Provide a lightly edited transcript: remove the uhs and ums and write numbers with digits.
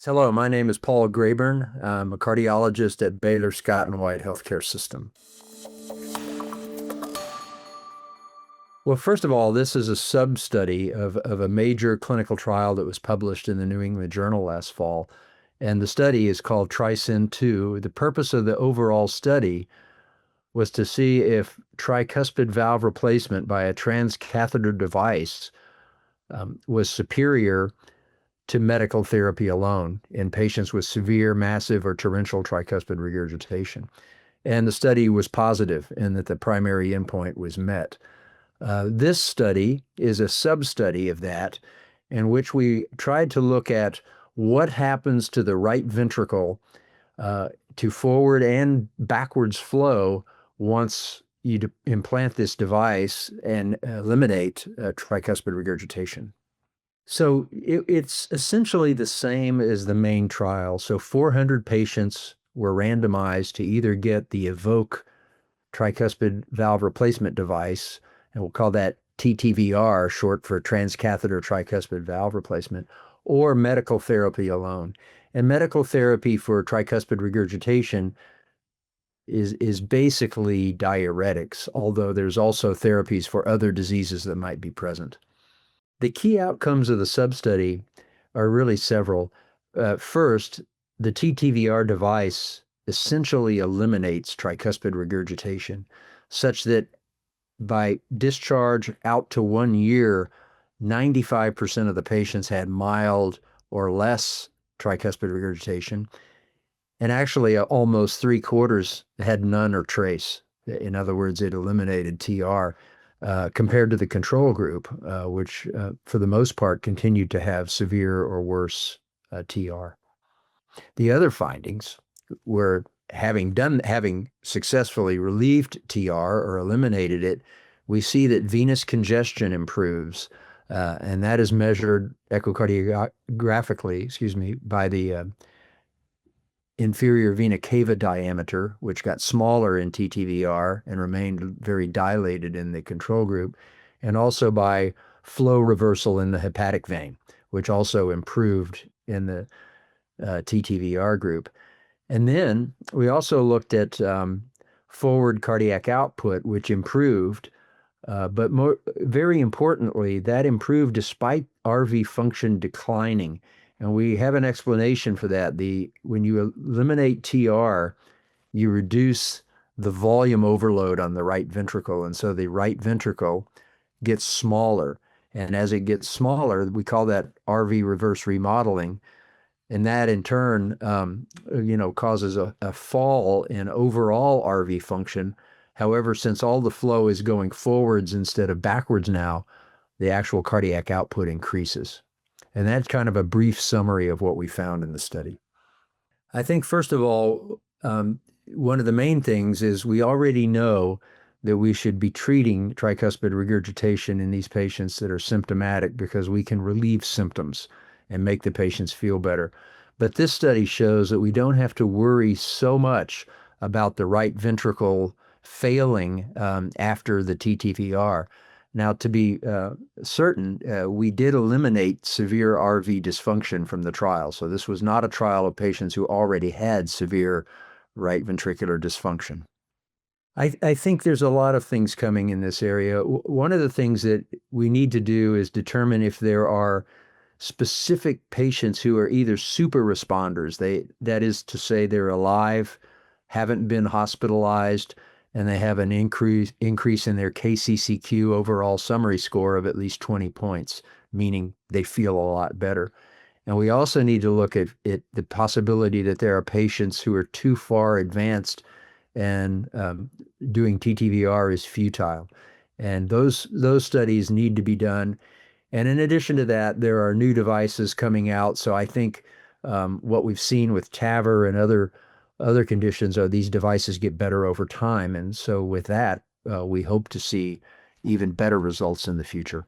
Hello, my name is Paul Grayburn. I'm a cardiologist at Baylor Scott and White Healthcare System. Well, first of all, this is a sub-study of a major clinical trial that was published in the New England Journal last fall. And the study is called TRISCEND II. The purpose of the overall study was to see if tricuspid valve replacement by a transcatheter device was superior to medical therapy alone in patients with severe, massive, or torrential tricuspid regurgitation. And the study was positive in that the primary endpoint was met. This study is a sub-study of that, in which we tried to look at what happens to the right ventricle to forward and backwards flow once you implant this device and eliminate tricuspid regurgitation. So it's essentially the same as the main trial. So 400 patients were randomized to either get the EVOQUE tricuspid valve replacement device, and we'll call that TTVR, short for transcatheter tricuspid valve replacement, or medical therapy alone. And medical therapy for tricuspid regurgitation is basically diuretics, although there's also therapies for other diseases that might be present. The key outcomes of the sub-study are really several. First, the TTVR device essentially eliminates tricuspid regurgitation, such that by discharge out to 1 year, 95% of the patients had mild or less tricuspid regurgitation, and actually almost 3/4 had none or trace. In other words, it eliminated TR. Compared to the control group, which for the most part continued to have severe or worse TR. The other findings were having successfully relieved TR or eliminated it, we see that venous congestion improves, and that is measured echocardiographically, by the inferior vena cava diameter, which got smaller in TTVR and remained very dilated in the control group, and also by flow reversal in the hepatic vein, which also improved in the TTVR group. And then we also looked at forward cardiac output, which improved, but very importantly, that improved despite RV function declining. And we have an explanation for that. When you eliminate TR, you reduce the volume overload on the right ventricle. And so the right ventricle gets smaller. And as it gets smaller, we call that RV reverse remodeling. And that in turn, causes a fall in overall RV function. However, since all the flow is going forwards instead of backwards now, the actual cardiac output increases. And that's kind of a brief summary of what we found in the study. I think, first of all, one of the main things is we already know that we should be treating tricuspid regurgitation in these patients that are symptomatic because we can relieve symptoms and make the patients feel better. But this study shows that we don't have to worry so much about the right ventricle failing after the TTVR. Now, to be certain, we did eliminate severe RV dysfunction from the trial. So this was not a trial of patients who already had severe right ventricular dysfunction. I think there's a lot of things coming in this area. One of the things that we need to do is determine if there are specific patients who are either super responders, that is to say they're alive, haven't been hospitalized, and they have an increase in their KCCQ overall summary score of at least 20 points, meaning they feel a lot better. And we also need to look at the possibility that there are patients who are too far advanced and doing TTVR is futile. And those studies need to be done. And in addition to that, there are new devices coming out. So I think what we've seen with TAVR and other conditions are these devices get better over time. And so with that, we hope to see even better results in the future.